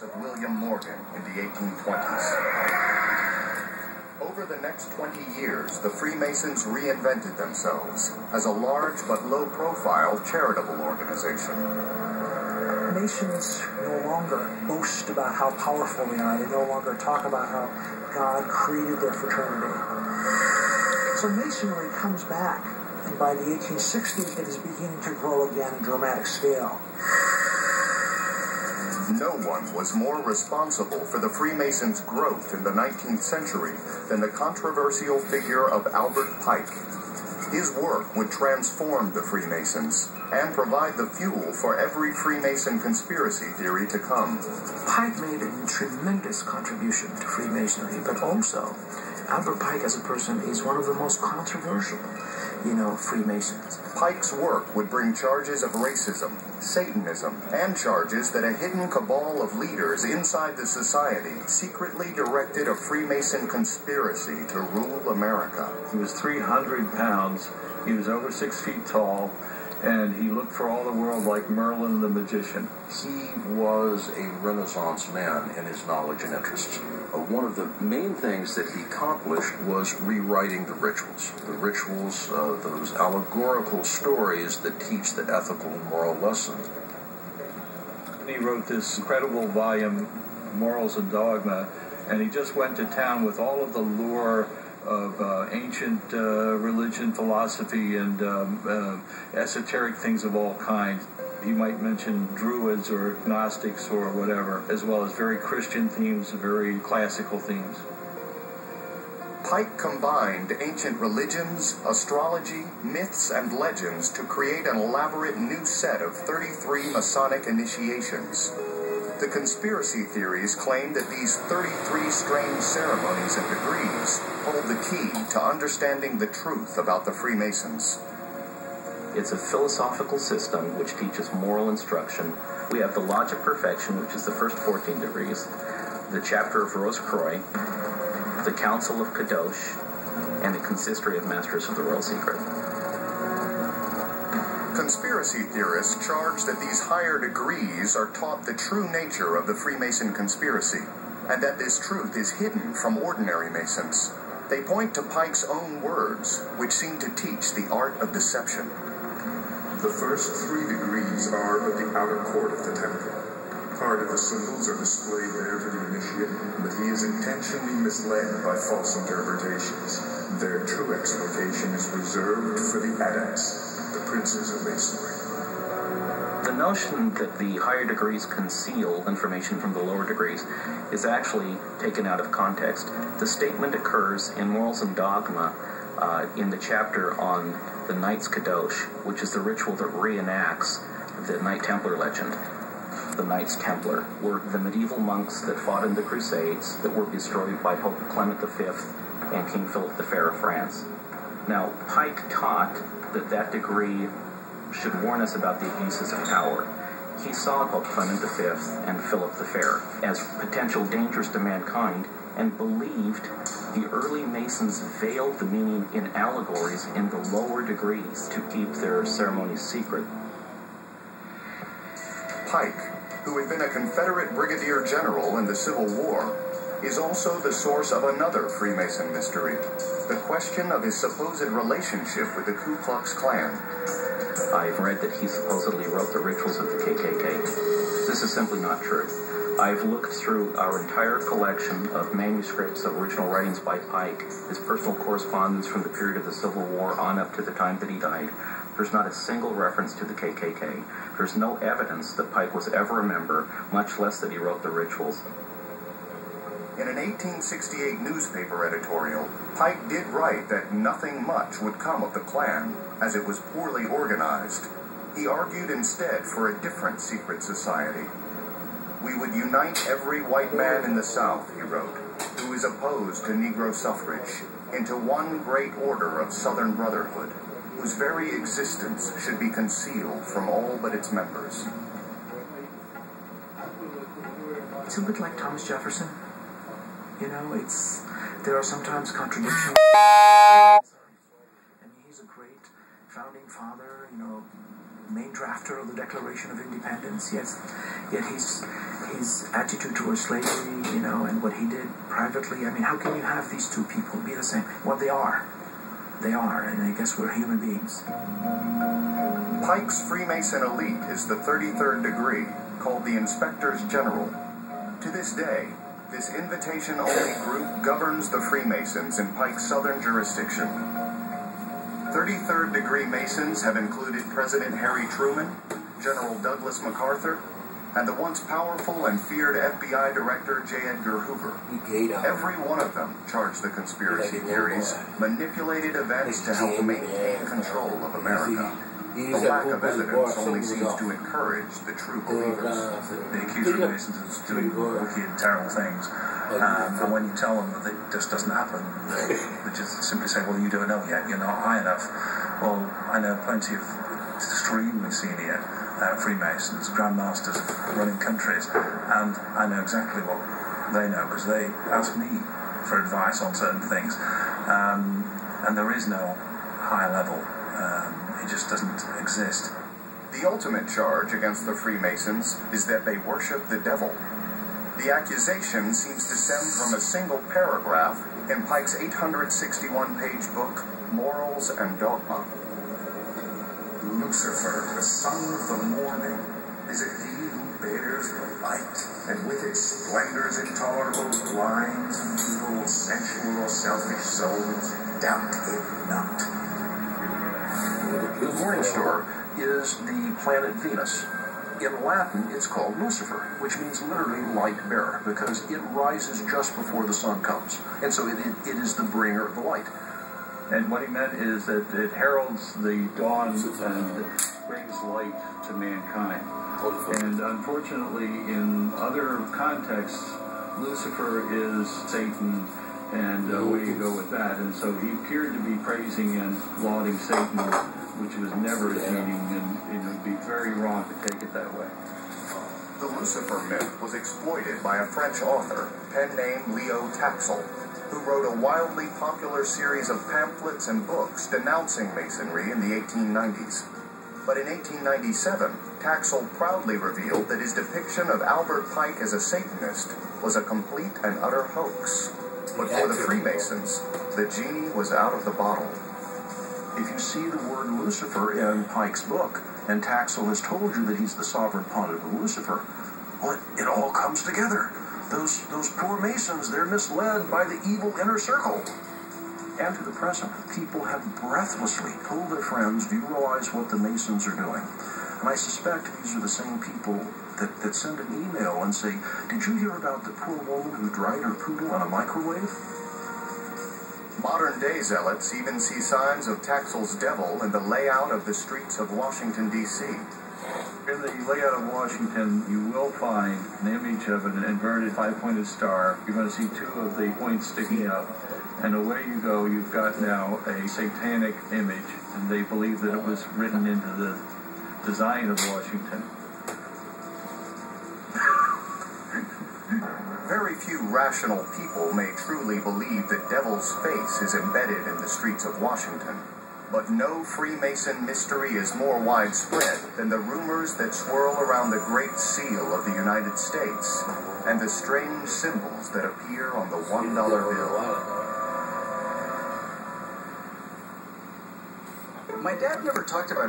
of William Morgan in the 1820s. Over the next 20 years, the Freemasons reinvented themselves as a large but low-profile charitable organization. Masons no longer boast about how powerful they are. They no longer talk about how God created their fraternity. So Masonry comes back, and by the 1860s, it is beginning to grow again in dramatic scale. No one was more responsible for the Freemasons' growth in the 19th century than the controversial figure of Albert Pike. His work would transform the Freemasons and provide the fuel for every Freemason conspiracy theory to come. Pike made a tremendous contribution to Freemasonry, but also Albert Pike as a person is one of the most controversial, Freemasons. Pike's work would bring charges of racism, Satanism, and charges that a hidden cabal of leaders inside the society secretly directed a Freemason conspiracy to rule America. He was 300 pounds, he was over 6 feet tall, and he looked for all the world like Merlin the magician. He was a Renaissance man in his knowledge and interests. One of the main things that he accomplished was rewriting the rituals. The rituals, those allegorical stories that teach the ethical and moral lessons. And he wrote this incredible volume, Morals and Dogma, and he just went to town with all of the lore of ancient religion, philosophy, and esoteric things of all kinds. You might mention Druids or Gnostics or whatever, as well as very Christian themes, very classical themes. Pike combined ancient religions, astrology, myths, and legends to create an elaborate new set of 33 Masonic initiations. The conspiracy theories claim that these 33 strange ceremonies and degrees hold the key to understanding the truth about the Freemasons. It's a philosophical system which teaches moral instruction. We have the Lodge of Perfection, which is the first 14 degrees, the Chapter of Rose Croix, the Council of Kadosh, and the Consistory of Masters of the Royal Secret. Conspiracy theorists charge that these higher degrees are taught the true nature of the Freemason conspiracy, and that this truth is hidden from ordinary Masons. They point to Pike's own words, which seem to teach the art of deception. The first 3 degrees are of the outer court of the temple. Part of the symbols are displayed there to the initiate, but he is intentionally misled by false interpretations. Their true explication is reserved for the adepts, the princes of Masonry. The notion that the higher degrees conceal information from the lower degrees is actually taken out of context. The statement occurs in Morals and Dogma in the chapter on the Knights Kadosh, which is the ritual that reenacts the Knight Templar legend. The Knights Templar were the medieval monks that fought in the Crusades that were destroyed by Pope Clement V and King Philip the Fair of France. Now, Pike taught that degree should warn us about the abuses of power. He saw Pope Clement V and Philip the Fair as potential dangers to mankind and believed the early Masons veiled the meaning in allegories in the lower degrees to keep their ceremonies secret. Pike, who had been a Confederate brigadier general in the Civil War, is also the source of another Freemason mystery, the question of his supposed relationship with the Ku Klux Klan. I've read that he supposedly wrote the rituals of the KKK. This is simply not true. I've looked through our entire collection of manuscripts of original writings by Pike, his personal correspondence from the period of the Civil War on up to the time that he died. There's not a single reference to the KKK. There's no evidence that Pike was ever a member, much less that he wrote the rituals. In an 1868 newspaper editorial, Pike did write that nothing much would come of the Klan, as it was poorly organized. He argued instead for a different secret society. "We would unite every white man in the South," he wrote, "who is opposed to Negro suffrage, into one great order of Southern brotherhood, whose very existence should be concealed from all but its members." It's a bit like Thomas Jefferson. There are sometimes contradictions. And he's a great founding father, main drafter of the Declaration of Independence. Yet he's attitude towards slavery, you know, and what he did privately. I mean, how can you have these two people be the same? Well, they are. They are, and I guess we're human beings. Pike's Freemason elite is the 33rd degree, called the Inspectors General. To this day, this invitation-only group governs the Freemasons in Pike's southern jurisdiction. 33rd degree Masons have included President Harry Truman, General Douglas MacArthur, and the once powerful and feared FBI Director J. Edgar Hoover. Every one of them charged the conspiracy theories, manipulated events to help maintain control of America. The lack of evidence only seems to encourage the true believers. They accuse Freemasons of doing wicked and terrible things, and when you tell them that it just doesn't happen, they just simply say, well, you don't know yet, you're not high enough. Well, I know plenty of extremely senior Freemasons, Grandmasters running countries, and I know exactly what they know, because they ask me for advice on certain things, and there is no high level. It just doesn't exist. The ultimate charge against the Freemasons is that they worship the devil. The accusation seems to stem from a single paragraph in Pike's 861-page book, Morals and Dogma. Lucifer, the son of the morning, is it he who bears the light, and with its splendors intolerable blinds evil, sensual, or selfish souls? Doubt it not. The morning star is the planet Venus. In Latin, it's called Lucifer, which means literally light bearer, because it rises just before the sun comes. And so it is the bringer of the light. And what he meant is that it heralds the dawn and brings light to mankind. And unfortunately, in other contexts, Lucifer is Satan, and away you go with that. And so he appeared to be praising and lauding Satan, which was never his meaning, and it would be very wrong to take it that way. The Lucifer myth was exploited by a French author, pen name Leo Taxil, who wrote a wildly popular series of pamphlets and books denouncing Masonry in the 1890s. But in 1897, Taxil proudly revealed that his depiction of Albert Pike as a Satanist was a complete and utter hoax. But for the Freemasons, the genie was out of the bottle. If you see the word Lucifer in Pike's book, and Taxil has told you that he's the sovereign pontiff of Lucifer, well, it all comes together. Those poor Masons, they're misled by the evil inner circle. And to the present, people have breathlessly told their friends, do you realize what the Masons are doing? And I suspect these are the same people that send an email and say, did you hear about the poor woman who dried her poodle on a microwave? Modern-day zealots even see signs of Taxil's devil in the layout of the streets of Washington, D.C. In the layout of Washington, you will find an image of an inverted five-pointed star. You're going to see two of the points sticking up. And away you go, you've got now a satanic image, and they believe that it was written into the design of Washington. Very few rational people may truly believe the devil's face is embedded in the streets of Washington. But no Freemason mystery is more widespread than the rumors that swirl around the Great Seal of the United States and the strange symbols that appear on the $1 bill. My dad never talked about